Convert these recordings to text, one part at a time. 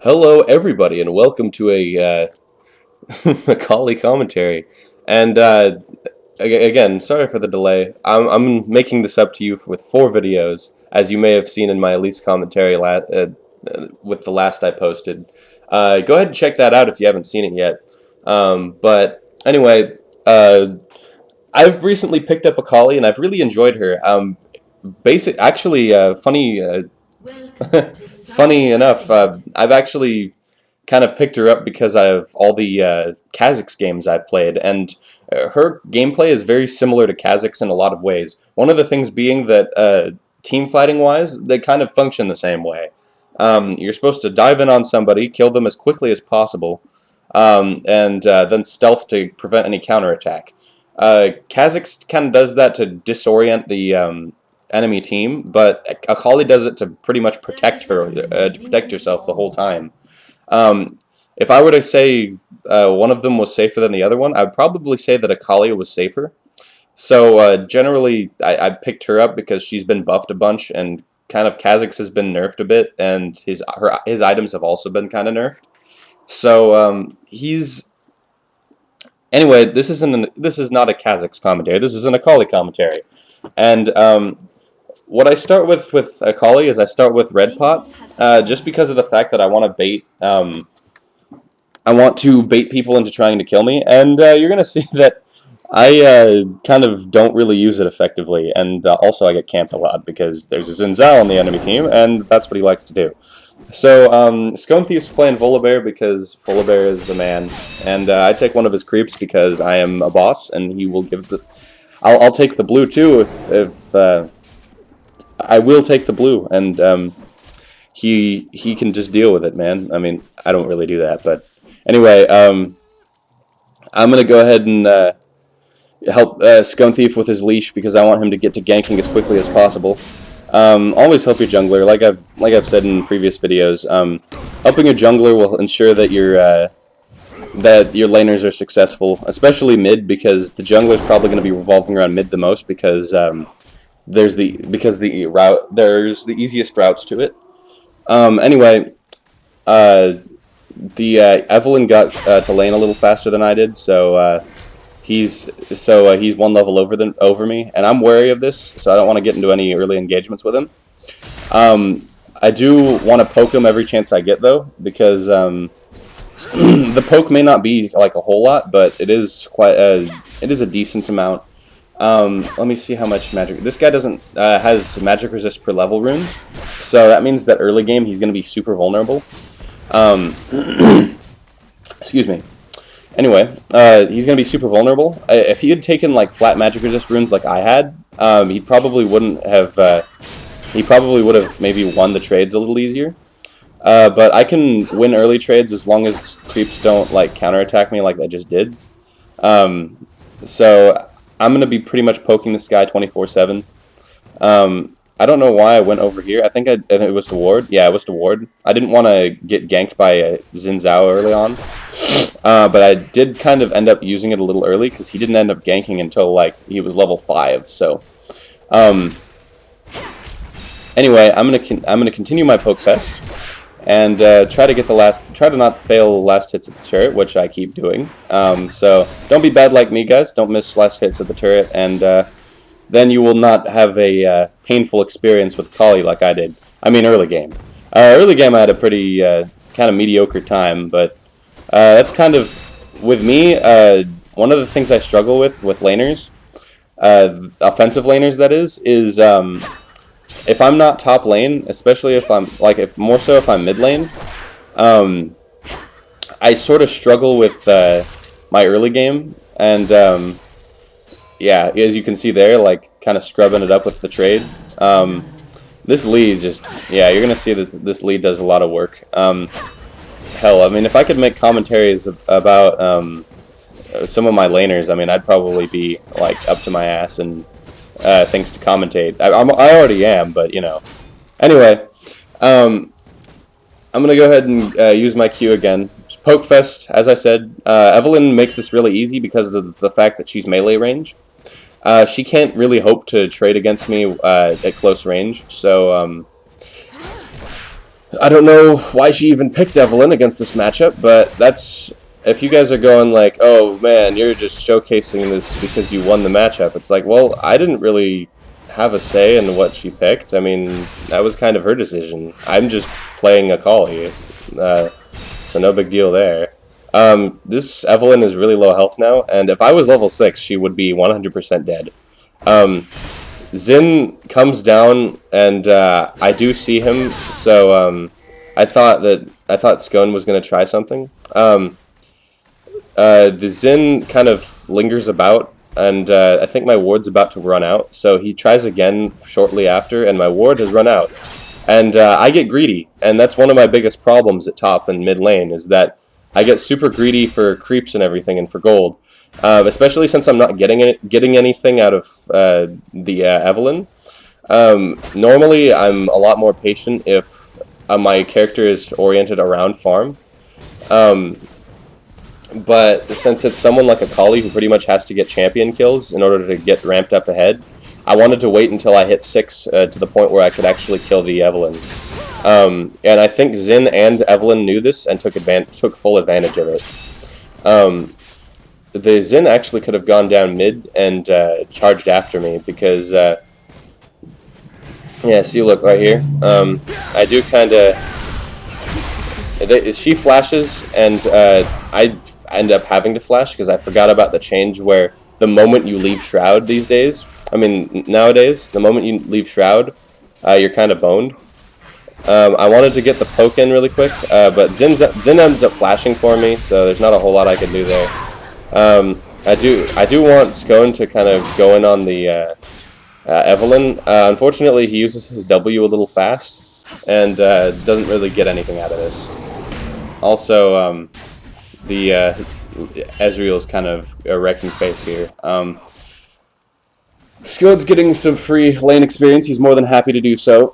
Hello, everybody, and welcome to a Akali commentary. And again, sorry for the delay. I'm making this up to you with 4 videos, as you may have seen in my Elise commentary with the last I posted. Go ahead and check that out if you haven't seen it yet. But anyway, I've recently picked up Akali, and I've really enjoyed her. Funny. Funny enough, I've actually kind of picked her up because of all the Kha'Zix games I've played, and her gameplay is very similar to Kha'Zix in a lot of ways. One of the things being that team fighting wise, they kind of function the same way. You're supposed to dive in on somebody, kill them as quickly as possible, and then stealth to prevent any counterattack. Kha'Zix kind of does that to disorient the enemy team, but Akali does it to pretty much protect yourself the whole time. If I were to say one of them was safer than the other one, I would probably say that Akali was safer. So generally, I picked her up because she's been buffed a bunch, and kind of Kha'Zix has been nerfed a bit, and his items have also been kind of nerfed. So anyway. This is not a Kha'Zix commentary. This is an Akali commentary, and what I start with Akali is I start with red pot, just because of the fact that I want to bait. I want to bait people into trying to kill me, and you're gonna see that I kind of don't really use it effectively, and also I get camped a lot because there's a Xin Zhao on the enemy team, and that's what he likes to do. So Scone Thief's playing Volibear because Volibear is a man, and I take one of his creeps because I am a boss, and he will give the. I'll take the blue too if I will take the blue, and he can just deal with it, man. I mean, I don't really do that, but anyway, I'm gonna go ahead and help Scone Thief with his leash because I want him to get to ganking as quickly as possible. Always help your jungler, like I've said in previous videos. Helping your jungler will ensure that your laners are successful, especially mid, because the jungler is probably going to be revolving around mid the most because there's the easiest routes to it. Anyway, Evelyn got to lane a little faster than I did, so he's 1 level over me, and I'm wary of this, so I don't want to get into any early engagements with him. I do want to poke him every chance I get though, because the poke may not be like a whole lot, but it is a decent amount. Let me see how much magic. This guy doesn't has magic resist per level runes, so that means that early game he's going to be super vulnerable. Excuse me. Anyway, he's going to be super vulnerable. If he had taken like flat magic resist runes like I had, he probably wouldn't have. He probably would have maybe won the trades a little easier. But I can win early trades as long as creeps don't like counterattack me like I just did. So I'm going to be pretty much poking this guy 24/7. I don't know why I went over here. I think it was to ward. Yeah, it was to ward. I didn't want to get ganked by Xin Zhao early on. But I did kind of end up using it a little early because he didn't end up ganking until like he was level 5. So anyway, I'm gonna continue my poke fest and try to not fail last hits at the turret, which I keep doing. So don't be bad like me, guys. Don't miss last hits at the turret, and then you will not have a painful experience with Akali like I did. I mean, early game. Early game I had a pretty kind of mediocre time, but that's kind of, with me, one of the things I struggle with laners, offensive laners that is if I'm not top lane, especially if I'm more so if I'm mid lane, I sort of struggle with my early game, and yeah, as you can see there, like kind of scrubbing it up with the trade. This lead just, yeah, you're gonna see that this lead does a lot of work. Hell, I mean, if I could make commentaries about some of my laners, I mean, I'd probably be like up to my ass and things to commentate. I already am, but you know. Anyway, I'm gonna go ahead and use my Q again. Pokefest, as I said, Evelyn makes this really easy because of the fact that she's melee range. She can't really hope to trade against me at close range, so I don't know why she even picked Evelyn against this matchup, but that's... If you guys are going like, oh man, you're just showcasing this because you won the matchup, it's like, well, I didn't really have a say in what she picked. I mean, that was kind of her decision. I'm just playing Akali, so no big deal there. This Evelyn is really low health now, and if I was level 6, she would be 100% dead. Xin comes down, and I do see him, so I thought Scone was going to try something. The Xin kind of lingers about, and I think my ward's about to run out, so he tries again shortly after, and my ward has run out. And I get greedy, and that's one of my biggest problems at top and mid lane, is that I get super greedy for creeps and everything, and for gold. Especially since I'm not getting anything out of the Evelyn. Normally, I'm a lot more patient if my character is oriented around farm. But since it's someone like Akali who pretty much has to get champion kills in order to get ramped up ahead, I wanted to wait until I hit 6 to the point where I could actually kill the Evelyn. And I think Xin and Evelyn knew this and took full advantage of it. The Xin actually could have gone down mid and charged after me because, yeah, see, look, right here. I do kind of... She flashes, and I end up having to flash because I forgot about the change where the moment you leave Shroud these days, I mean, nowadays, the moment you leave Shroud, you're kind of boned. I wanted to get the poke in really quick, but Xin ends up flashing for me, so there's not a whole lot I can do there. I do want Scone to kind of go in on the Evelyn. Unfortunately, he uses his W a little fast, and doesn't really get anything out of this. Also, the Ezreal's kind of a wrecking face here. Scone's getting some free lane experience. He's more than happy to do so.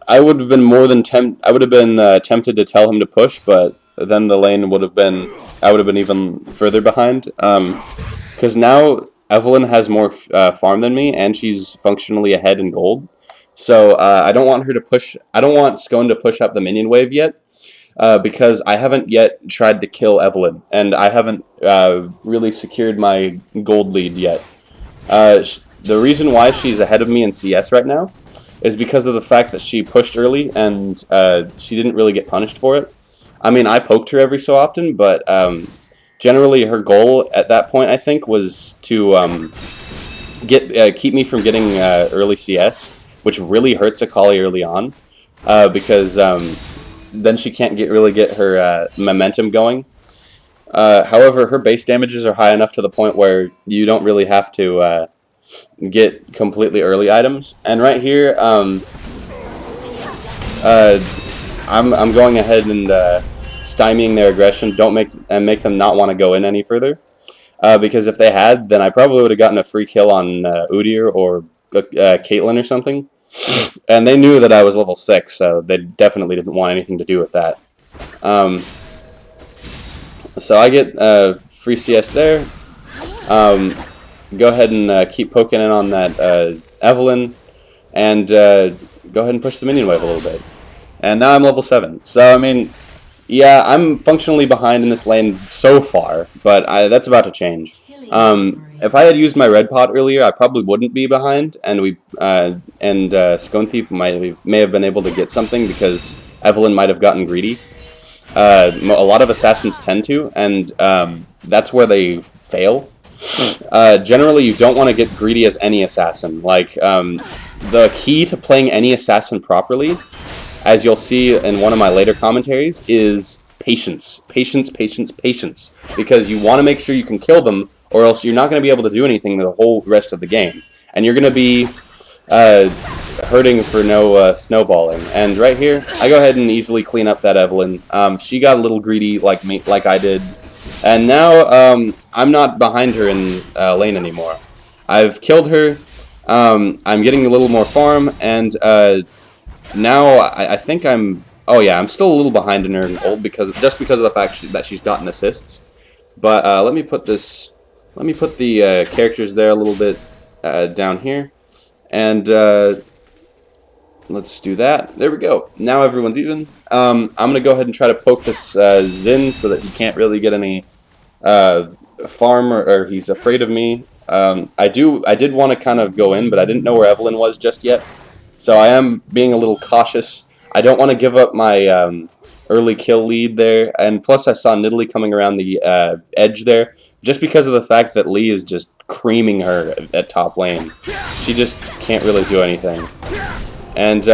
I would have been tempted to tell him to push, but then the lane would have been... I would have been even further behind. Because now Evelyn has more farm than me, and she's functionally ahead in gold. So I don't want her to push... I don't want Scone to push up the minion wave yet, because I haven't yet tried to kill Evelyn, and I haven't really secured my gold lead yet. The reason why she's ahead of me in CS right now is because of the fact that she pushed early, and she didn't really get punished for it. I mean, I poked her every so often, but generally her goal at that point, I think, was to keep me from getting early CS, which really hurts Akali early on, because then she can't really get her momentum going. However, her base damages are high enough to the point where you don't really have to get completely early items. And right here, I'm going ahead and stymieing their aggression. Make them not want to go in any further. Because if they had, then I probably would have gotten a free kill on Udyr or Caitlyn or something. And they knew that I was level 6, so they definitely didn't want anything to do with that. So I get free CS there. Go ahead and keep poking in on that Evelyn, and go ahead and push the minion wave a little bit. And now I'm level 7. So, I mean, yeah, I'm functionally behind in this lane so far, but that's about to change. If I had used my red pot earlier, I probably wouldn't be behind, and Scone Thief may have been able to get something because Evelyn might have gotten greedy. A lot of assassins tend to, and that's where they fail. Generally, you don't want to get greedy as any assassin. Like, the key to playing any assassin properly, as you'll see in one of my later commentaries, is patience. Patience, patience, patience. Because you want to make sure you can kill them, or else you're not going to be able to do anything the whole rest of the game. And you're going to be hurting for no snowballing. And right here, I go ahead and easily clean up that Evelyn. She got a little greedy like I did. And now I'm not behind her in lane anymore. I've killed her. I'm getting a little more farm, and now I think I'm... Oh yeah, I'm still a little behind in her in gold just because of the fact that she's gotten assists. But let me put the characters there a little bit down here, and let's do that. There we go. Now everyone's even. I'm going to go ahead and try to poke this Xin so that he can't really get any farm, or he's afraid of me. I did want to kind of go in, but I didn't know where Evelyn was just yet. So I am being a little cautious. I don't want to give up my early kill lead there, and plus I saw Nidalee coming around the edge there, just because of the fact that Lee is just creaming her at top lane. She just can't really do anything. And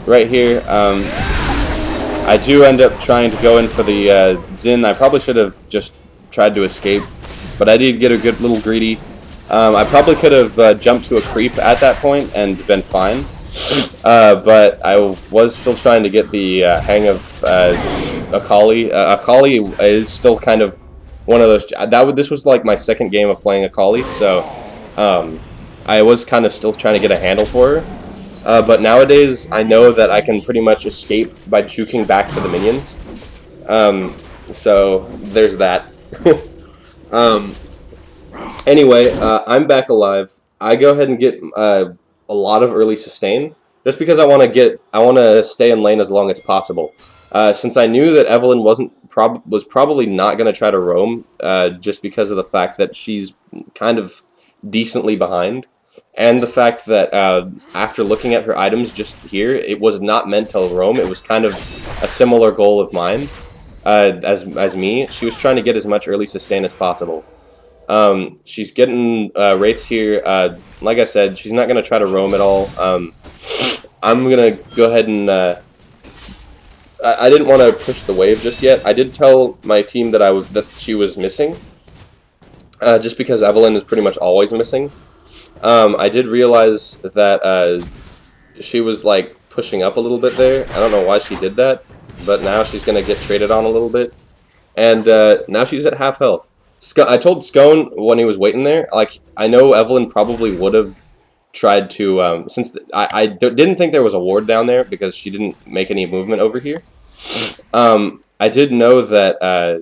right here, I do end up trying to go in for the Xin. I probably should have just tried to escape, but I did get a good little greedy. I probably could have jumped to a creep at that point and been fine. But I was still trying to get the hang of Akali. Akali is still kind of one of those. This was like my second game of playing Akali, so I was kind of still trying to get a handle for her. But nowadays, I know that I can pretty much escape by juking back to the minions. So there's that. Anyway, I'm back alive. I go ahead and get a lot of early sustain, just because I want to stay in lane as long as possible. Since I knew that Evelyn was probably not going to try to roam, just because of the fact that she's kind of decently behind, and the fact that after looking at her items just here, it was not meant to roam. It was kind of a similar goal of mine as me. She was trying to get as much early sustain as possible. She's getting wraiths here. Like I said, she's not going to try to roam at all. I'm going to go ahead and... I didn't want to push the wave just yet. I did tell my team that she was missing, just because Evelyn is pretty much always missing. I did realize that she was like pushing up a little bit there. I don't know why she did that, but now she's going to get traded on a little bit. And now she's at half health. I told Scone when he was waiting there, like, I know Evelyn probably would have tried to, since I didn't think there was a ward down there because she didn't make any movement over here. I did know that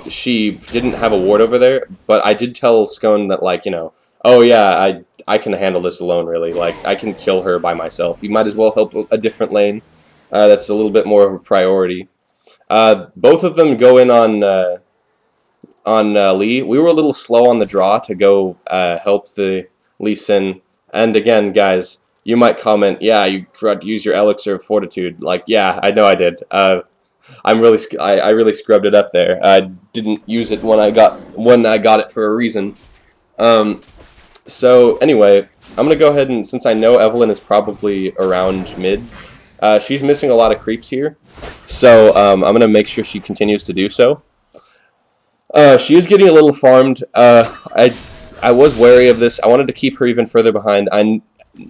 she didn't have a ward over there, but I did tell Scone that, like, you know, oh yeah, I can handle this alone, really. Like, I can kill her by myself. You might as well help a different lane that's a little bit more of a priority. Both of them go in on Lee. We were a little slow on the draw to go help the Lee Sin. And again, guys, you might comment, yeah, you forgot to use your Elixir of Fortitude. Like, yeah, I know I did. I really scrubbed it up there. I didn't use it when I got it for a reason. So anyway, I'm gonna go ahead and, since I know Evelyn is probably around mid, she's missing a lot of creeps here. So I'm gonna make sure she continues to do so. She is getting a little farmed. I was wary of this. I wanted to keep her even further behind.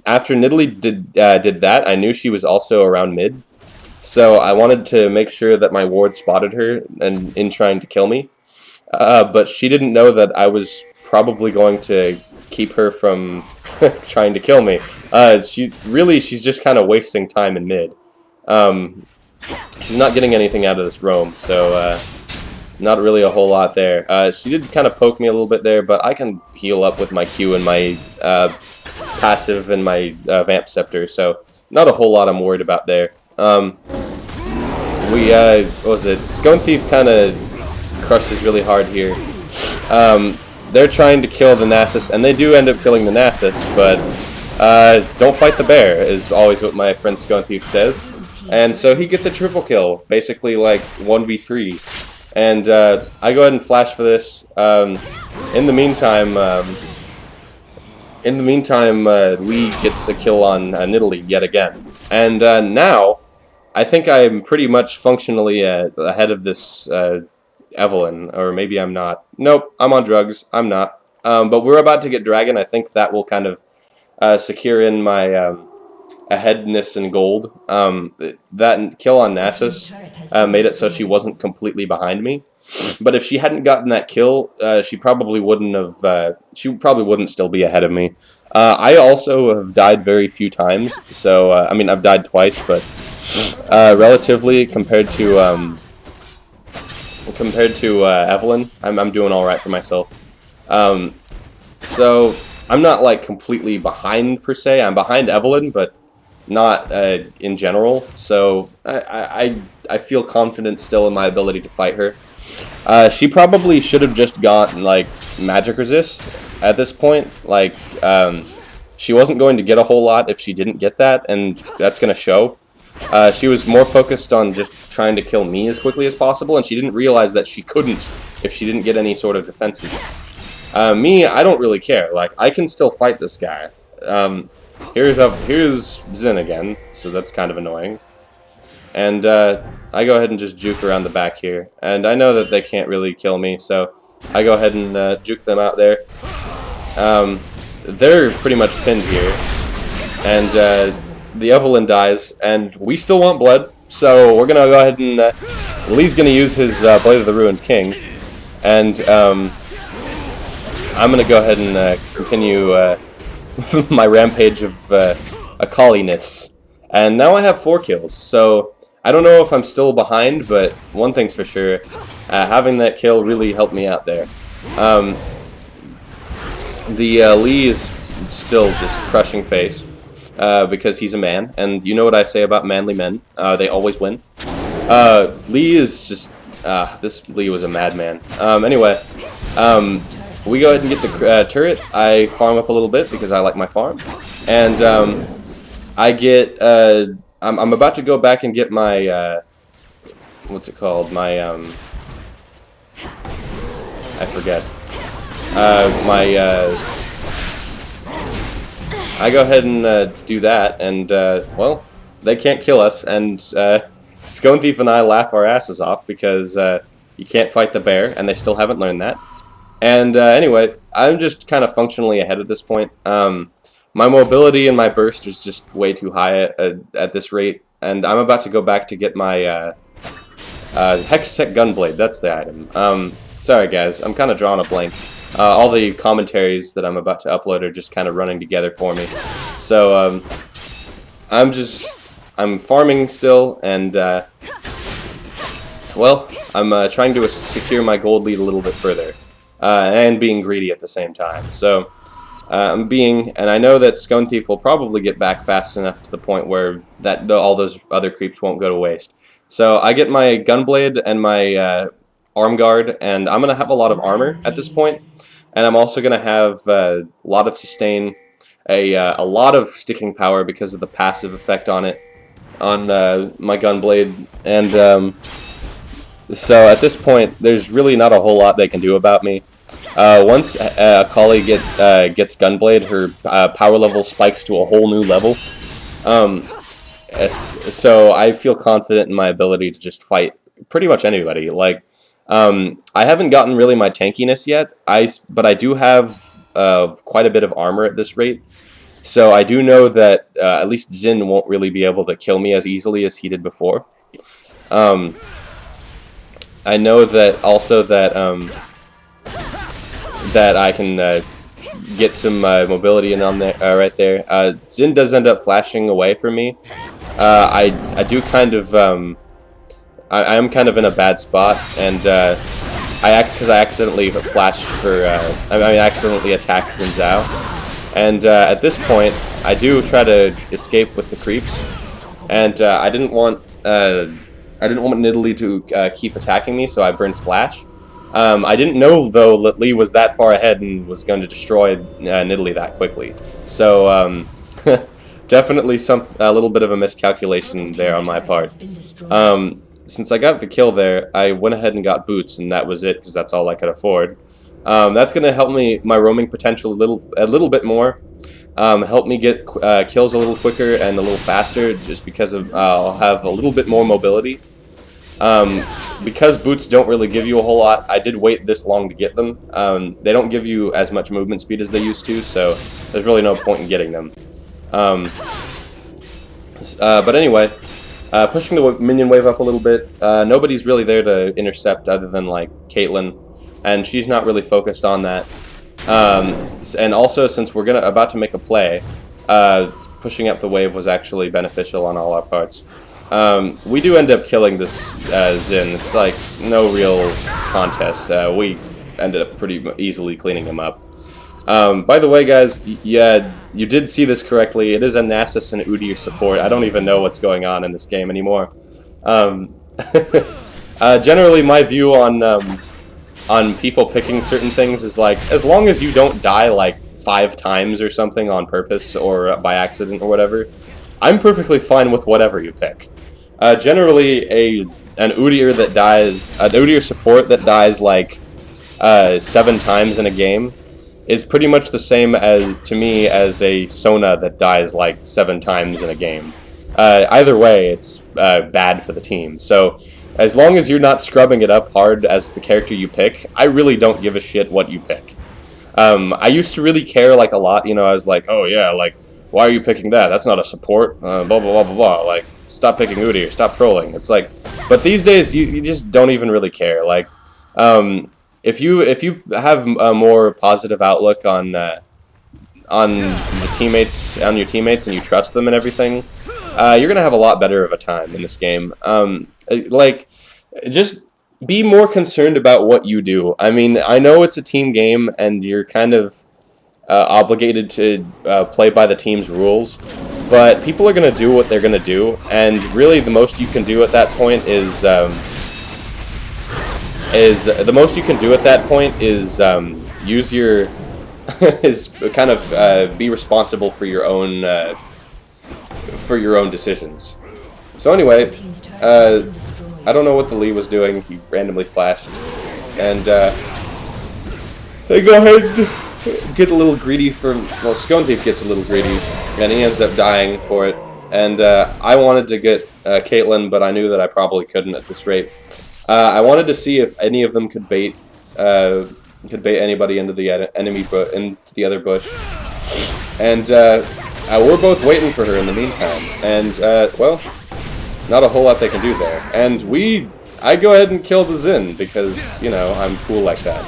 After Nidalee did that, I knew she was also around mid. So I wanted to make sure that my ward spotted her and in trying to kill me. But she didn't know that I was probably going to keep her from trying to kill me. She's just kind of wasting time in mid. She's not getting anything out of this roam, so not really a whole lot there. She did kind of poke me a little bit there, but I can heal up with my Q and my passive and my Vamp Scepter, so not a whole lot I'm worried about there. What was it? Scone Thief kind of crushes really hard here. They're trying to kill the Nasus, and they do end up killing the Nasus, but don't fight the bear, is always what my friend Scone Thief says. And so he gets a triple kill, basically like 1v3. And I go ahead and flash for this. In the meantime, Lee gets a kill on Nidalee yet again. And now, I think I'm pretty much functionally ahead of this Evelyn, or maybe I'm not. Nope, I'm on drugs. I'm not. But we're about to get Dragon. I think that will kind of secure in my aheadness in gold. That kill on Nasus made it so she wasn't completely behind me. But if she hadn't gotten that kill, she probably wouldn't have. She probably wouldn't still be ahead of me. I also have died very few times. So I mean, I've died twice, but relatively compared to Evelyn, I'm doing all right for myself. So I'm not like completely behind per se. I'm behind Evelyn, but not in general. So I feel confident still in my ability to fight her. She probably should have just gotten like magic resist at this point. Like she wasn't going to get a whole lot if she didn't get that, and that's going to show. She was more focused on just trying to kill me as quickly as possible, and she didn't realize that she couldn't if she didn't get any sort of defenses. Me, I don't really care. Like, I can still fight this guy. Here's Xin again, so that's kind of annoying. And I go ahead and just juke around the back here. And I know that they can't really kill me, so I go ahead and juke them out there. They're pretty much pinned here. And the Evelyn dies, and we still want blood, so we're gonna go ahead and Lee's gonna use his Blade of the Ruined King, and I'm gonna go ahead and continue my rampage of Akali-ness, and now I have 4 kills. So I don't know if I'm still behind, but one thing's for sure, having that kill really helped me out there. The Lee is still just crushing face. Because he's a man, and you know what I say about manly men, they always win. Lee is just, this Lee was a madman. Anyway, we go ahead and get the turret. I farm up a little bit because I like my farm, and I get, I'm about to go back and get my, what's it called, my, I forget, I go ahead and do that, and, well, they can't kill us, and Scone Thief and I laugh our asses off because you can't fight the bear, and they still haven't learned that. And anyway, I'm just kind of functionally ahead at this point. My mobility and my burst is just way too high at this rate, and I'm about to go back to get my Hextech Gunblade. That's the item. Sorry guys, I'm kind of drawing a blank. All the commentaries that I'm about to upload are just kind of running together for me. So, I'm farming still, and, well, I'm trying to secure my gold lead a little bit further, and being greedy at the same time. So, and I know that Scone Thief will probably get back fast enough to the point where all those other creeps won't go to waste. So, I get my Gunblade and my, Armguard, and I'm going to have a lot of armor at this point. And I'm also going to have a lot of sustain, a lot of sticking power because of the passive effect on it, on my Gunblade. And so at this point, there's really not a whole lot they can do about me. Once Akali gets Gunblade, her power level spikes to a whole new level. So I feel confident in my ability to just fight pretty much anybody. Like, I haven't gotten really my tankiness yet, but I do have quite a bit of armor at this rate, so I do know that at least Xin won't really be able to kill me as easily as he did before. I know that also that that I can get some mobility in on there right there. Xin does end up flashing away from me. I do kind of I am kind of in a bad spot, and because I accidentally flashed for, I accidentally attacked Xin Zhao, and at this point, I do try to escape with the creeps, and I didn't want Nidalee to keep attacking me, so I burned Flash. I didn't know though that Lee was that far ahead and was going to destroy Nidalee that quickly, so definitely a little bit of a miscalculation there on my part. Since I got the kill there, I went ahead and got boots, and that was it, because that's all I could afford. That's going to help my roaming potential a little bit more, help me get kills a little quicker and a little faster, just because I'll have a little bit more mobility. Because boots don't really give you a whole lot, I did wait this long to get them. They don't give you as much movement speed as they used to, so there's really no point in getting them. But anyway, pushing the minion wave up a little bit. Nobody's really there to intercept other than, like, Caitlyn, and she's not really focused on that. And also, since we're about to make a play, pushing up the wave was actually beneficial on all our parts. We do end up killing this Xin. It's like no real contest. We ended up pretty easily cleaning him up. By the way, guys, yeah, you did see this correctly. It is a Nasus and Udyr support. I don't even know what's going on in this game anymore. Um, generally, my view on people picking certain things is like, as long as you don't die like 5 times or something on purpose or by accident or whatever, I'm perfectly fine with whatever you pick. Generally, an Udyr that dies, an Udyr support that dies like 7 times in a game is pretty much the same as to me as a Sona that dies like 7 times in a game. Either way, it's bad for the team. So as long as you're not scrubbing it up hard as the character you pick, I really don't give a shit what you pick. I used to really care like a lot. You know, I was like, oh yeah, like, why are you picking that? That's not a support. Blah blah blah blah blah. Like, stop picking Udyr. Stop trolling. It's like, but these days you just don't even really care. Like, if you have a more positive outlook on your teammates, and you trust them and everything, you're gonna have a lot better of a time in this game. Like, just be more concerned about what you do. I mean, I know it's a team game, and you're kind of obligated to play by the team's rules, but people are gonna do what they're gonna do, and really the most you can do at that point is use your is kind of be responsible for your own decisions. So anyway, I don't know what the Lee was doing. He randomly flashed, and they go ahead and get a little greedy for. Well, Scone Thief gets a little greedy, and he ends up dying for it. And I wanted to get Caitlyn, but I knew that I probably couldn't at this rate. I wanted to see if any of them could bait anybody into the into the other bush, and we're both waiting for her in the meantime. And well, not a whole lot they can do there. And I go ahead and kill the Xin because, you know, I'm cool like that.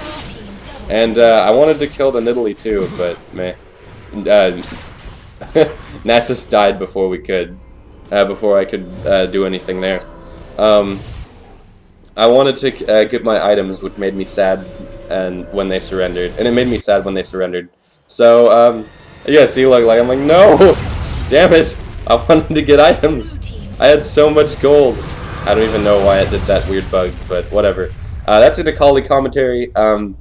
And I wanted to kill the Nidalee too, but meh. Nasus died before I could do anything there. I wanted to get my items, which made me sad, when they surrendered, and it made me sad when they surrendered. So yeah, see, like I'm like, no, damn it! I wanted to get items. I had so much gold. I don't even know why I did that weird bug, but whatever. That's an Akali commentary. Go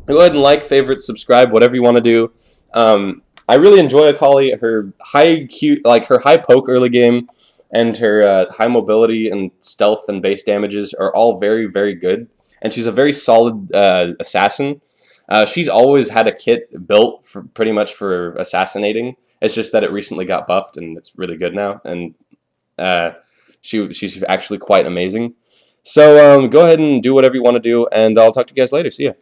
ahead and like, favorite, subscribe, whatever you want to do. I really enjoy Akali. Her high poke early game, and her high mobility and stealth and base damages are all very, very good. And she's a very solid assassin. She's always had a kit built pretty much for assassinating. It's just that it recently got buffed, and it's really good now. And she's actually quite amazing. So go ahead and do whatever you want to do, and I'll talk to you guys later. See ya.